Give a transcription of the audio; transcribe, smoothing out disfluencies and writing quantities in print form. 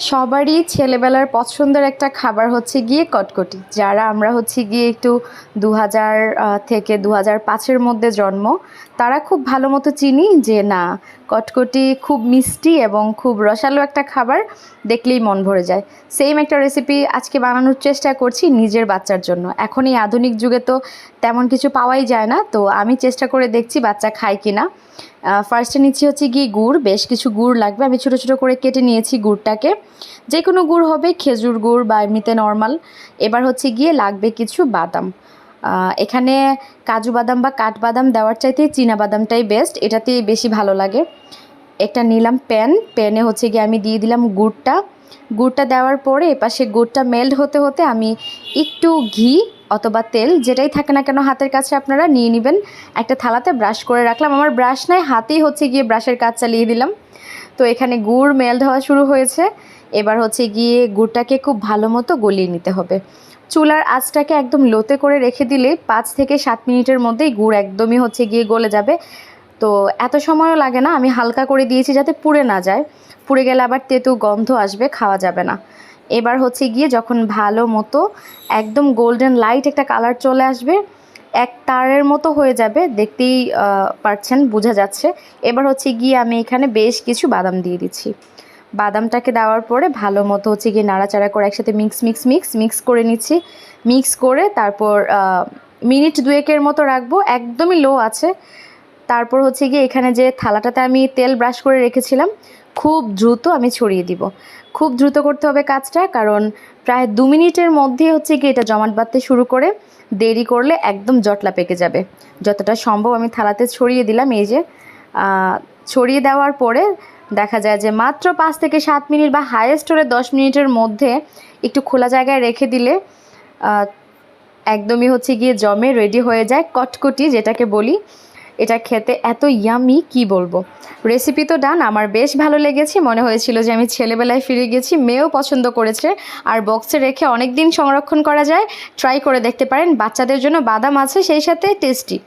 সবারই ছেলেবেলার পছন্দের একটা খাবার হচ্ছে গিয়ে কটকটি। যারা আমরা হচ্ছে গিয়ে একটু ২০০০ থেকে ২০০৫-এর মধ্যে জন্ম, তারা খুব ভালো মতো চিনি যে না, কটকটি খুব মিষ্টি এবং খুব রসালো একটা খাবার, দেখলেই মন ভরে যায়। সেম একটা রেসিপি আজকে বানানোর চেষ্টা করছি নিজের বাচ্চার জন্য। এখন এই আধুনিক যুগে তো তেমন কিছু পাওয়াই যায় না, তো আমি চেষ্টা করে দেখছি বাচ্চা খায় কিনা। ফার্স্টে নিচ্ছি হচ্ছে গিয়ে গুড়, বেশ কিছু গুড় লাগবে। আমি ছোটো ছোটো করে কেটে নিয়েছি গুড়টাকে, যে কোনো গুড় হবে, খেজুর গুড় বা এমনিতে নর্মাল। এবার হচ্ছে গিয়ে লাগবে কিছু বাদাম। এখানে কাজু বাদাম বা কাঠবাদাম দেওয়ার চাইতে চীনা বাদামটাই বেস্ট, এটাতেই বেশি ভালো লাগে। একটা নিলাম প্যানে হচ্ছে গিয়ে আমি দিয়ে দিলাম গুড়টা দেওয়ার পরে এপাশে গুড়টা মেল্ট হতে হতে আমি একটু ঘি অথবা তেল, যেটাই থাকে না কেন হাতের কাছে আপনারা নিয়ে নেবেন। একটা থালাতে ব্রাশ করে রাখলাম, আমার ব্রাশ নাই, হাতেই হচ্ছে গিয়ে ব্রাশের কাজ চালিয়ে দিলাম। তো এখানে গুড় মেল্ট হওয়া শুরু হয়েছে। এবার হচ্ছে গিয়ে গুড়টাকে খুব ভালো মতো গলিয়ে নিতে হবে। চুলার আঁচটাকে একদম লোতে করে রেখে দিলে 5 থেকে 7 মিনিটের মধ্যেই গুড় একদমই হচ্ছে গিয়ে গলে যাবে। তো এত সময়ও লাগে না, আমি হালকা করে দিয়েছি যাতে পুড়ে না যায়। পুড়ে গেলে আবার তেতো গন্ধ আসবে, খাওয়া যাবে না। এবার হচ্ছে গিয়ে যখন ভালো মতো একদম গোল্ডেন লাইট একটা কালার চলে আসবে, এক তারের মতো হয়ে যাবে, দেখতেই পারছেন, বোঝা যাচ্ছে। এবার হচ্ছে গিয়ে আমি এখানে বেশ কিছু বাদাম দিয়ে দিচ্ছি। বাদামটাকে দেওয়ার পরে ভালো মতো হচ্ছে গিয়ে নাড়াচাড়া করে একসাথে মিক্স করে নিচ্ছি। মিক্স করে তারপর মিনিট 2-এর মতো রাখবো, একদমই লো আছে। তারপর হচ্ছে গিয়ে এখানে যে থালাটাতে আমি তেল ব্রাশ করে রেখেছিলাম, খুব দ্রুত আমি ছড়িয়ে দিব। খুব দ্রুত করতে হবে কাজটা, কারণ প্রায় 2 মিনিটের মধ্যে হচ্ছে গিয়ে এটা জমাট বাঁধতে শুরু করে, দেরি করলে একদম জটলা পেকে যাবে। যতটা সম্ভব আমি থালাতে ছড়িয়ে দিলাম। এই যে ছড়িয়ে দেওয়ার পরে দেখা যায় যে মাত্র 5 থেকে 7 মিনিট বা হাইয়েস্ট হলে 10 মিনিটের মধ্যে একটু খোলা জায়গায় রেখে দিলে একদমই হচ্ছে গিয়ে জমে রেডি হয়ে যায় কটকটি, যেটাকে বলি। এটা খেতে এত ইয়ামি কি বলবো। রেসিপি তো ডান, আমার বেশ ভালো লেগেছে, মনে হয়েছিল যে আমি ছেলেবেলায় ফিরে গেছি। মেয়েও পছন্দ করেছে, আর বক্সে রেখে অনেক দিন সংরক্ষণ করা যায়। ট্রাই করে দেখতে পারেন, বাচ্চাদের জন্য বাদাম আছে, সেই সাথে টেস্টি।